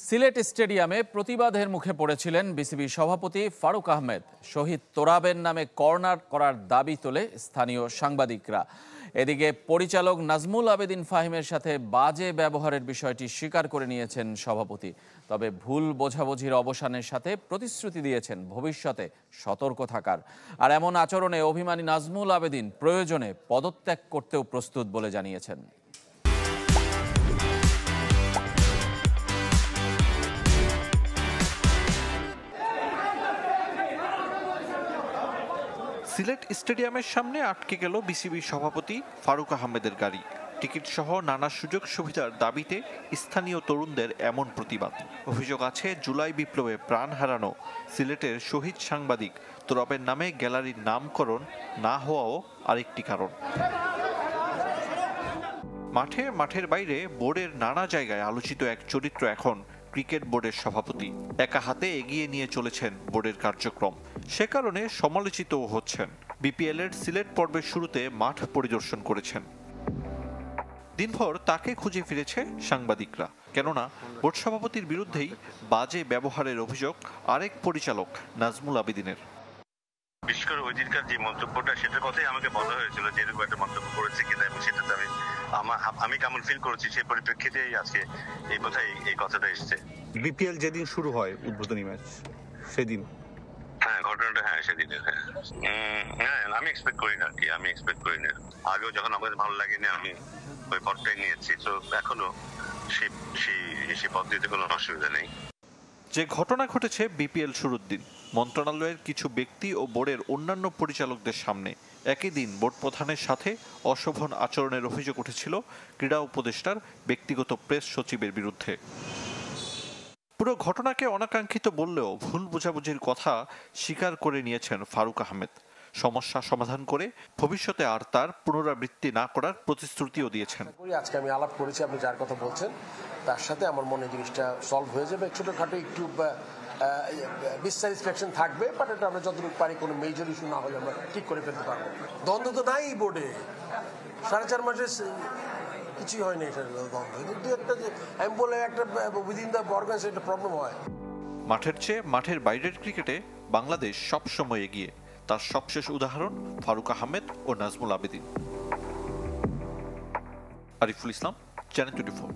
সিলেট স্টেডিয়ামে প্রতিবাদের মুখে পড়েছিলেন বিসিবি সভাপতি ফারুক আহমেদ। শহীদ তোরাবের নামে কর্নার করার দাবি তোলে স্থানীয় সাংবাদিকরা। এদিকে পরিচালক নাজমুল আবেদিন ফাহিমের সাথে বাজে ব্যবহারের বিষয়টি স্বীকার করে নিয়েছেন সভাপতি। তবে ভুল বোঝাবুঝির অবসানের সাথে প্রতিশ্রুতি দিয়েছেন ভবিষ্যতে সতর্ক থাকার। আর এমন আচরণে অভিমানী নাজমুল আবেদিন প্রয়োজনে পদত্যাগ করতেও প্রস্তুত বলে জানিয়েছেন। সিলেট স্টেডিয়ামের সামনে আটকে গেল বিসিবি সভাপতি ফারুক আহমেদের গাড়ি। টিকিট সহ নানা সুযোগ সুবিধার দাবিতে স্থানীয় তরুণদের এমন প্রতিবাদ। অভিযোগ আছে জুলাই বিপ্লবে প্রাণ হারানো সিলেটের শহীদ সাংবাদিক তোরাবের নামে গ্যালারির নামকরণ না হওয়াও আরেকটি কারণ। মাঠের বাইরে বোর্ডের নানা জায়গায় আলোচিত এক চরিত্র এখন ক্রিকেট বোর্ডের সভাপতি। একা হাতে এগিয়ে নিয়ে চলেছেন বোর্ডের কার্যক্রম। সে কারণে সমালোচিতও হচ্ছেন। বিপিএল এর সিলেট পর্বের শুরুতে মাঠ পরিদর্শন করেছেন। দিনভর তাকে খুঁজে ফিরেছে সাংবাদিকরা, কেননা বোর্ড সভাপতির বিরুদ্ধেই বাজে ব্যবহারের অভিযোগ আরেক পরিচালক নাজমুল আবেদিনের। বিশেষ করে ওই দিনকার যে মন্তব্যটা, সেটার কথাই আমাকে বলা হয়েছিল যে এরকম একটা মন্তব্য করেছে কিনা, এবং সেটাতে আমি কেমন ফিল করেছি সেই পরিপ্রেক্ষিতেই আজকে এই কথাটা এসছে। বিপিএল যেদিন শুরু হয় উদ্বোধনী ম্যাচ সেদিন ঘটনাটা সেদিনের আমি এক্সপেক্ট করি না কি, আমি এক্সপেক্ট করি না। আগেও যখন আমাদের ভালো লাগেনি আমি ওই পথটাই নিয়েছি, তো এখনো সেই পথ দিতে কোনো অসুবিধা নেই। যে ঘটনা ঘটেছে বিপিএল শুরুর দিন, মন্ত্রণালয়ের কিছু ব্যক্তি ও বোর্ডের অন্যান্য পরিচালকদের সামনে একই দিন বোর্ড প্রধানের সাথে অশোভন আচরণের অভিযোগ উঠেছিল ক্রীড়া উপদেষ্টার ব্যক্তিগত প্রেস সচিবের বিরুদ্ধে। পুরো ঘটনাকে অনাকাঙ্ক্ষিত বললেও ভুল বোঝাবুঝির কথা স্বীকার করে নিয়েছেন ফারুক আহমেদ। সমস্যা সমাধান করে ভবিষ্যতে আর তার পুনরাবৃত্তি না করার প্রতিশ্রুতিও দিয়েছেন। আজকে আমি আলাপ করেছি, আপনি যার কথা বলছেন তার সাথে আমার মনে জিনিসটা সলভ হয়ে যাবে। ছোটখাটো একটু ডিসস্যাটিসফ্যাকশন থাকবে, বাট এটা আমরা যতটুকু পারি কোনো মেজর ইস্যু না হলে আমরা ঠিক করে ফেলতে পারবো। দ্বন্দ্ব তো নাই বোর্ডে, 4.5 মাসে কিছুই হয়নি। এটা দ্বন্দ্ব কিন্তু একটা যে আমি বলে একটা উইদিন দ্য অর্গানাইজেশন একটা প্রবলেম হয়। মাঠের চেয়ে মাঠের বাইরের ক্রিকেটে বাংলাদেশ সবসময় এগিয়ে। তার সবশেষ উদাহরণ ফারুক আহমেদ ও নাজমুল আবেদিন। আরিফুল ইসলাম, চ্যানেল 24।